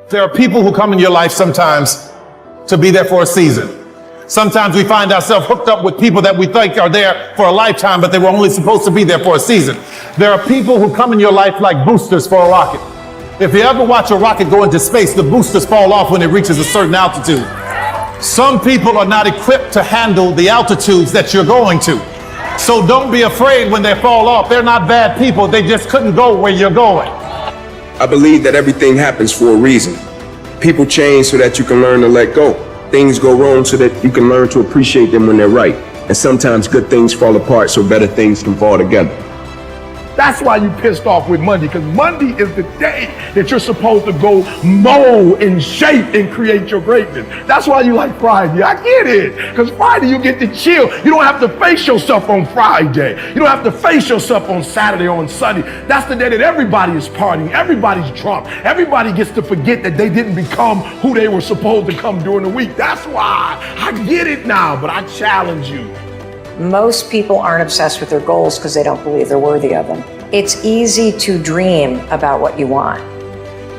There are people who come in your life sometimes to be there for a season. Sometimes we find ourselves hooked up with people that we think are there for a lifetime, but they were only supposed to be there for a season. There are people who come in your life like boosters for a rocket. If you ever watch a rocket go into space, the boosters fall off when it reaches a certain altitude. Some people are not equipped to handle the altitudes that you're going to. So don't be afraid when they fall off. They're not bad people. They just couldn't go where you're going. I believe that everything happens for a reason. People change so that you can learn to let go. Things go wrong so that you can learn to appreciate them when they're right. And sometimes good things fall apart so better things can fall together. That's why you pissed off with Monday, because Monday is the day that you're supposed to go mold and shape and create your greatness. That's why you like Friday. I get it, because Friday you get to chill. You don't have to face yourself on Friday. You don't have to face yourself on Saturday or on Sunday. That's the day that everybody is partying. Everybody's drunk. Everybody gets to forget that they didn't become who they were supposed to come during the week. That's why I get it now, but I challenge you. Most people aren't obsessed with their goals because they don't believe they're worthy of them. It's easy to dream about what you want.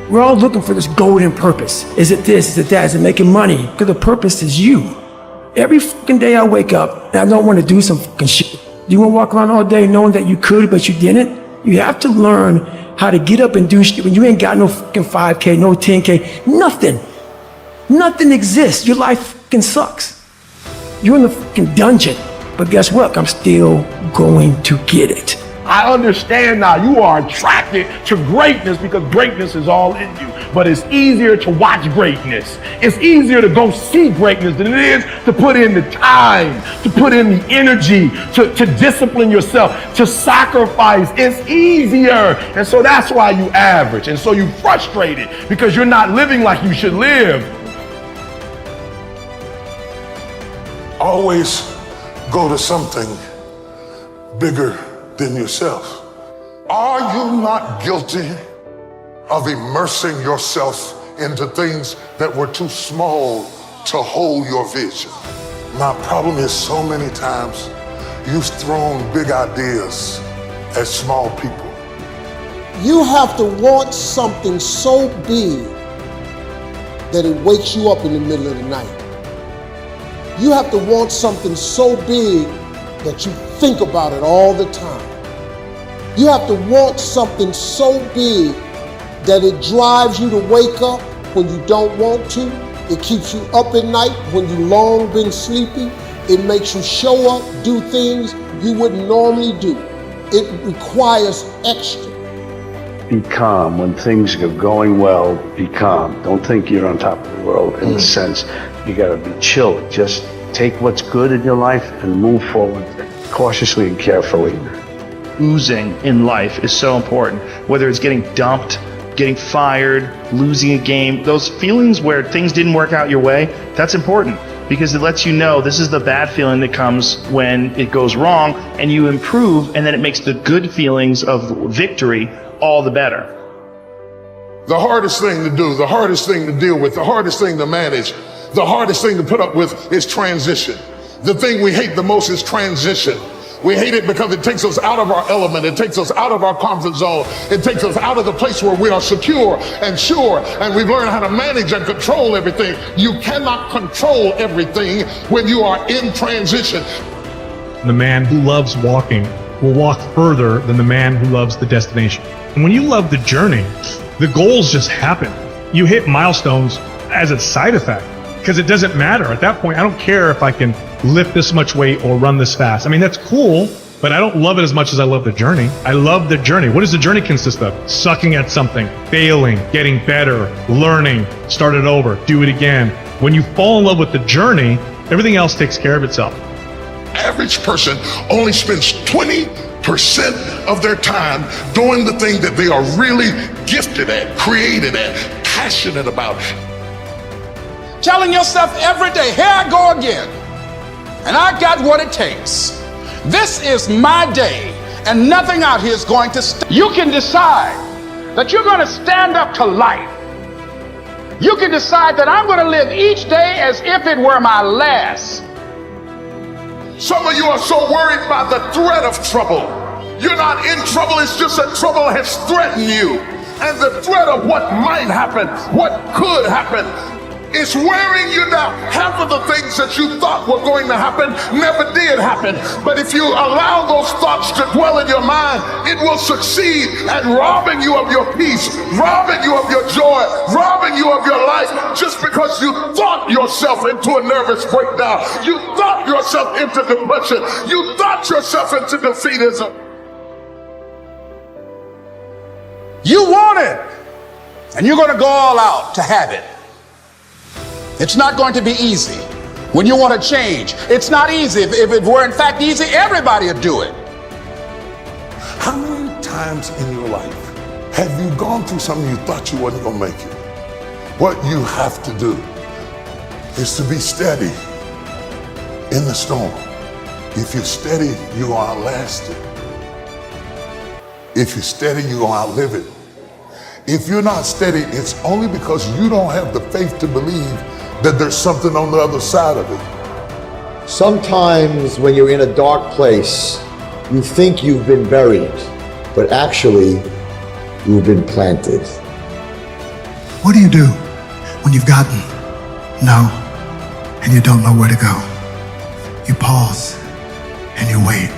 We're all looking for this golden purpose. Is it this? Is it that? Is it making money? Because the purpose is you. Every fucking day I wake up and I don't want to do some fucking shit. Do you want to walk around all day knowing that you could, but you didn't? You have to learn how to get up and do shit when you ain't got no fucking 5K, no 10K, nothing. Nothing exists. Your life fucking sucks. You're in the fucking dungeon. But guess what? I'm still going to get it. I understand now you are attracted to greatness because greatness is all in you. But it's easier to watch greatness. It's easier to go see greatness than it is to put in the time, to put in the energy, to discipline yourself, to sacrifice. It's easier. And so that's why you average. And so you're frustrated because you're not living like you should live. Always go to something bigger than yourself. Are you not guilty of immersing yourself into things that were too small to hold your vision? My problem is so many times you've thrown big ideas at small people. You have to want something so big that it wakes you up in the middle of the night. You have to want something so big that you think about it all the time. You have to want something so big that it drives you to wake up when you don't want to. It keeps you up at night when you long been sleeping. It makes you show up, do things you wouldn't normally do. It requires extra. Be calm when things are going well. Be calm. Don't think you're on top of the world in the sense you got to be chill. Just take what's good in your life and move forward cautiously and carefully. Losing in life is so important, whether it's getting dumped, getting fired, losing a game. Those feelings where things didn't work out your way, that's important because it lets you know this is the bad feeling that comes when it goes wrong and you improve, and then it makes the good feelings of victory all the better. The hardest thing to do, the hardest thing to deal with, the hardest thing to manage, the hardest thing to put up with is transition. The thing we hate the most is transition. We hate it because it takes us out of our element. It takes us out of our comfort zone. It takes us out of the place where we are secure and sure, and we've learned how to manage and control everything. You cannot control everything when you are in transition. The man who loves walking will walk further than the man who loves the destination. And when you love the journey, the goals just happen. You hit milestones as a side effect because it doesn't matter. At that point, I don't care if I can lift this much weight or run this fast. I mean, that's cool, but I don't love it as much as I love the journey. I love the journey. What does the journey consist of? Sucking at something, failing, getting better, learning, start it over, do it again. When you fall in love with the journey, everything else takes care of itself. Average person only spends 20% of their time doing the thing that they are really gifted at, created at, passionate about. Telling yourself every day, here I go again, and I got what it takes. This is my day, and nothing out here is going to stop. You can decide that you're going to stand up to life. You can decide that I'm going to live each day as if it were my last. Some of you are so worried by the threat of trouble. You're not in trouble, it's just that trouble has threatened you. and the threat of what might happen, what could happen, is wearing you down. Half of the things that you thought were going to happen never did happen. But if you allow those thoughts to dwell in your mind, it will succeed at robbing you of your peace, robbing you of your joy, robbing you of your life, just because you thought yourself into a nervous breakdown. You thought yourself into depression. You thought yourself into defeatism. You want it, and you're going to go all out to have it. It's not going to be easy. When you want to change, it's not easy. If it were in fact easy, everybody would do it. How many times in your life have you gone through something you thought you wasn't going to make it? What you have to do is to be steady in the storm. If you're steady, you're going to outlast it. If you're steady, you're going to outlive it. If you're not steady, it's only because you don't have the faith to believe that there's something on the other side of it. Sometimes when you're in a dark place, you think you've been buried, but actually you've been planted. What do you do when you've gotten no and you don't know where to go? You pause and you wait.